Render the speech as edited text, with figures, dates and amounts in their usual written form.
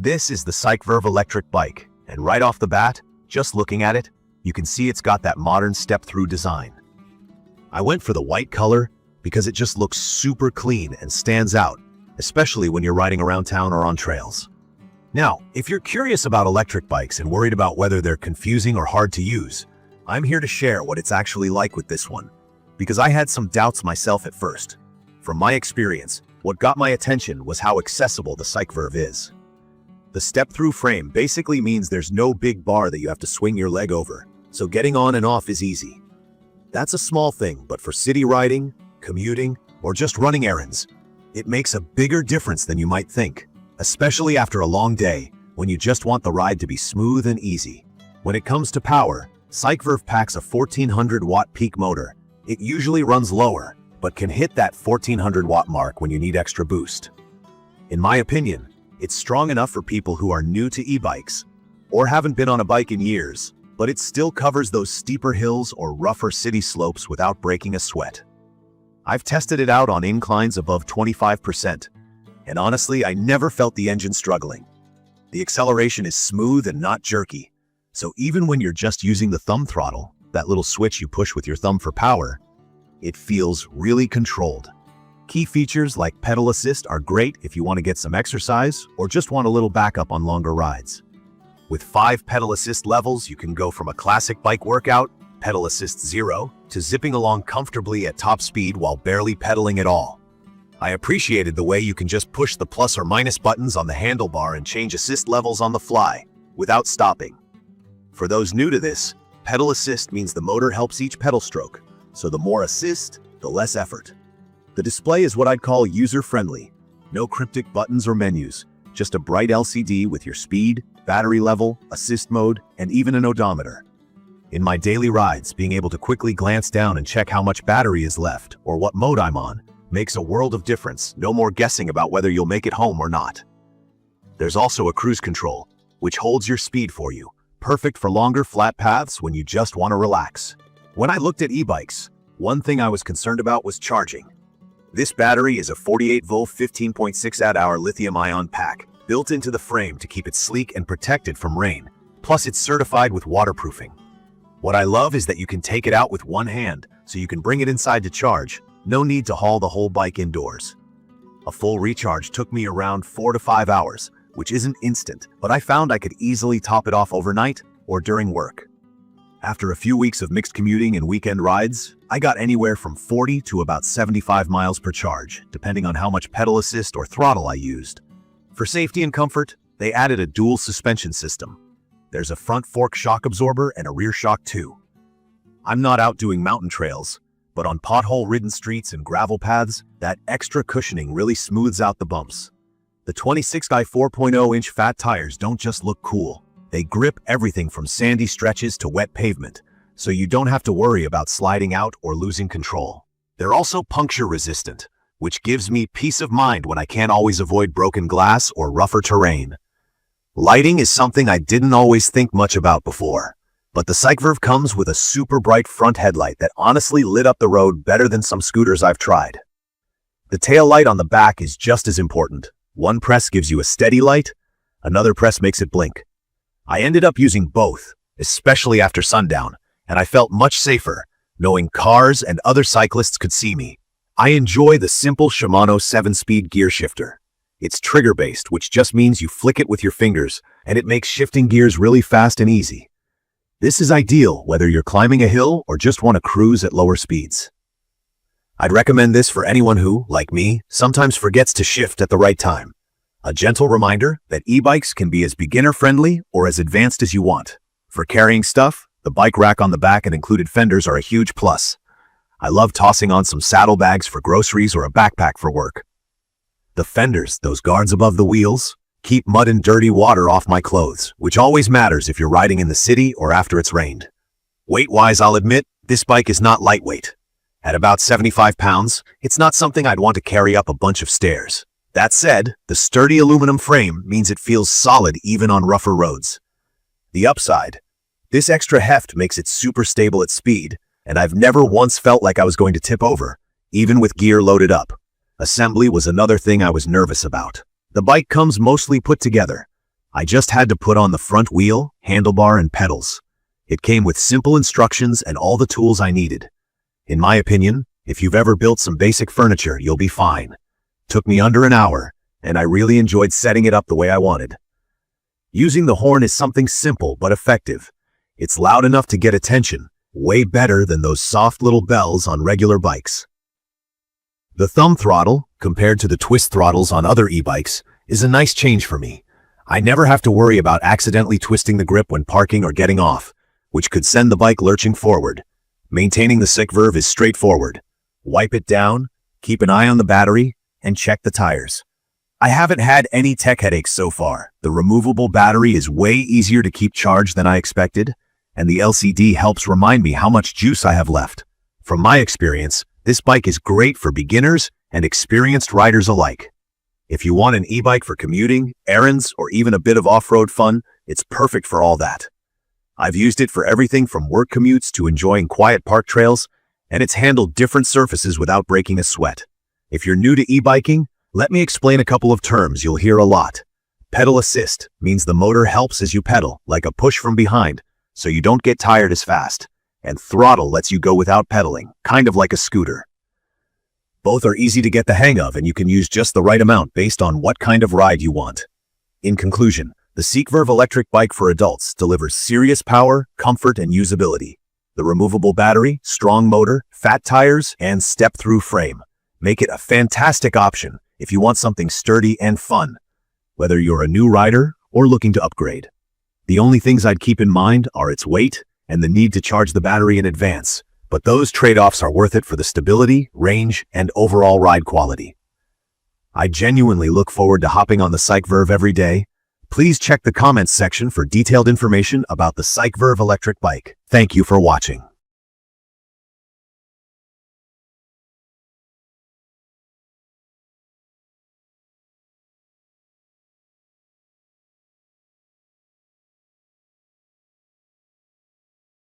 This is the CycVerve Electric Bike, and right off the bat, just looking at it, you can see it's got that modern step-through design. I went for the white color because it just looks super clean and stands out, especially when you're riding around town or on trails. Now, if you're curious about electric bikes and worried about whether they're confusing or hard to use, I'm here to share what it's actually like with this one, because I had some doubts myself at first. From my experience, what got my attention was how accessible the CycVerve is. The step-through frame basically means there's no big bar that you have to swing your leg over, so getting on and off is easy. That's a small thing, but for city riding, commuting, or just running errands, it makes a bigger difference than you might think, especially after a long day when you just want the ride to be smooth and easy. When it comes to power, CycVerve packs a 1400-watt peak motor. It usually runs lower, but can hit that 1400-watt mark when you need extra boost. In my opinion, it's strong enough for people who are new to e-bikes or haven't been on a bike in years, but it still covers those steeper hills or rougher city slopes without breaking a sweat. I've tested it out on inclines above 25%, and honestly, I never felt the engine struggling. The acceleration is smooth and not jerky, so even when you're just using the thumb throttle, that little switch you push with your thumb for power, it feels really controlled. Key features like pedal assist are great if you want to get some exercise or just want a little backup on longer rides. With 5 pedal assist levels, you can go from a classic bike workout, pedal assist 0, to zipping along comfortably at top speed while barely pedaling at all. I appreciated the way you can just push the plus or minus buttons on the handlebar and change assist levels on the fly, without stopping. For those new to this, pedal assist means the motor helps each pedal stroke, so the more assist, the less effort. The display is what I'd call user-friendly. No cryptic buttons or menus, just a bright LCD with your speed, battery level, assist mode, and even an odometer. In my daily rides, being able to quickly glance down and check how much battery is left or what mode I'm on makes a world of difference. No more guessing about whether you'll make it home or not. There's also a cruise control, which holds your speed for you, perfect for longer flat paths when you just want to relax. When I looked at e-bikes, one thing I was concerned about was charging. This battery is a 48-volt 15.6 Ah lithium-ion pack, built into the frame to keep it sleek and protected from rain. Plus, it's certified with waterproofing. What I love is that you can take it out with one hand, so you can bring it inside to charge. No need to haul the whole bike indoors. A full recharge took me around 4 to 5 hours, which isn't instant, but I found I could easily top it off overnight or during work. After a few weeks of mixed commuting and weekend rides, I got anywhere from 40 to about 75 miles per charge, depending on how much pedal assist or throttle I used. For safety and comfort, they added a dual suspension system. There's a front fork shock absorber and a rear shock too. I'm not out doing mountain trails, but on pothole-ridden streets and gravel paths, that extra cushioning really smooths out the bumps. The 26x4.0-inch fat tires don't just look cool. They grip everything from sandy stretches to wet pavement, so you don't have to worry about sliding out or losing control. They're also puncture-resistant, which gives me peace of mind when I can't always avoid broken glass or rougher terrain. Lighting is something I didn't always think much about before, but the CycVerve comes with a super bright front headlight that honestly lit up the road better than some scooters I've tried. The tail light on the back is just as important. One press gives you a steady light, another press makes it blink. I ended up using both, especially after sundown, and I felt much safer, knowing cars and other cyclists could see me. I enjoy the simple Shimano 7-speed gear shifter. It's trigger-based, which just means you flick it with your fingers, and it makes shifting gears really fast and easy. This is ideal whether you're climbing a hill or just want to cruise at lower speeds. I'd recommend this for anyone who, like me, sometimes forgets to shift at the right time. A gentle reminder that e-bikes can be as beginner-friendly or as advanced as you want. For carrying stuff, the bike rack on the back and included fenders are a huge plus. I love tossing on some saddlebags for groceries or a backpack for work. The fenders, those guards above the wheels, keep mud and dirty water off my clothes, which always matters if you're riding in the city or after it's rained. Weight-wise, I'll admit, this bike is not lightweight. At about 75 pounds, it's not something I'd want to carry up a bunch of stairs. That said, the sturdy aluminum frame means it feels solid even on rougher roads. The upside: this extra heft makes it super stable at speed, and I've never once felt like I was going to tip over, even with gear loaded up. Assembly was another thing I was nervous about. The bike comes mostly put together. I just had to put on the front wheel, handlebar, and pedals. It came with simple instructions and all the tools I needed. In my opinion, if you've ever built some basic furniture, you'll be fine. Took me under an hour, and I really enjoyed setting it up the way I wanted. Using the horn is something simple but effective. It's loud enough to get attention, way better than those soft little bells on regular bikes. The thumb throttle, compared to the twist throttles on other e-bikes, is a nice change for me. I never have to worry about accidentally twisting the grip when parking or getting off, which could send the bike lurching forward. Maintaining the CycVerve is straightforward. Wipe it down, keep an eye on the battery, and check the tires. I haven't had any tech headaches so far. The removable battery is way easier to keep charged than I expected, and the LCD helps remind me how much juice I have left. From my experience, this bike is great for beginners and experienced riders alike. If you want an e-bike for commuting, errands, or even a bit of off-road fun, it's perfect for all that. I've used it for everything from work commutes to enjoying quiet park trails, and it's handled different surfaces without breaking a sweat. If you're new to e-biking, let me explain a couple of terms you'll hear a lot. Pedal assist means the motor helps as you pedal, like a push from behind, so you don't get tired as fast. And throttle lets you go without pedaling, kind of like a scooter. Both are easy to get the hang of, and you can use just the right amount based on what kind of ride you want. In conclusion, the CycVerve Electric Bike for adults delivers serious power, comfort, and usability. The removable battery, strong motor, fat tires, and step-through frame make it a fantastic option if you want something sturdy and fun, whether you're a new rider or looking to upgrade. The only things I'd keep in mind are its weight and the need to charge the battery in advance, but those trade-offs are worth it for the stability, range, and overall ride quality. I genuinely look forward to hopping on the CycVerve every day. Please check the comments section for detailed information about the CycVerve Electric Bike. Thank you for watching.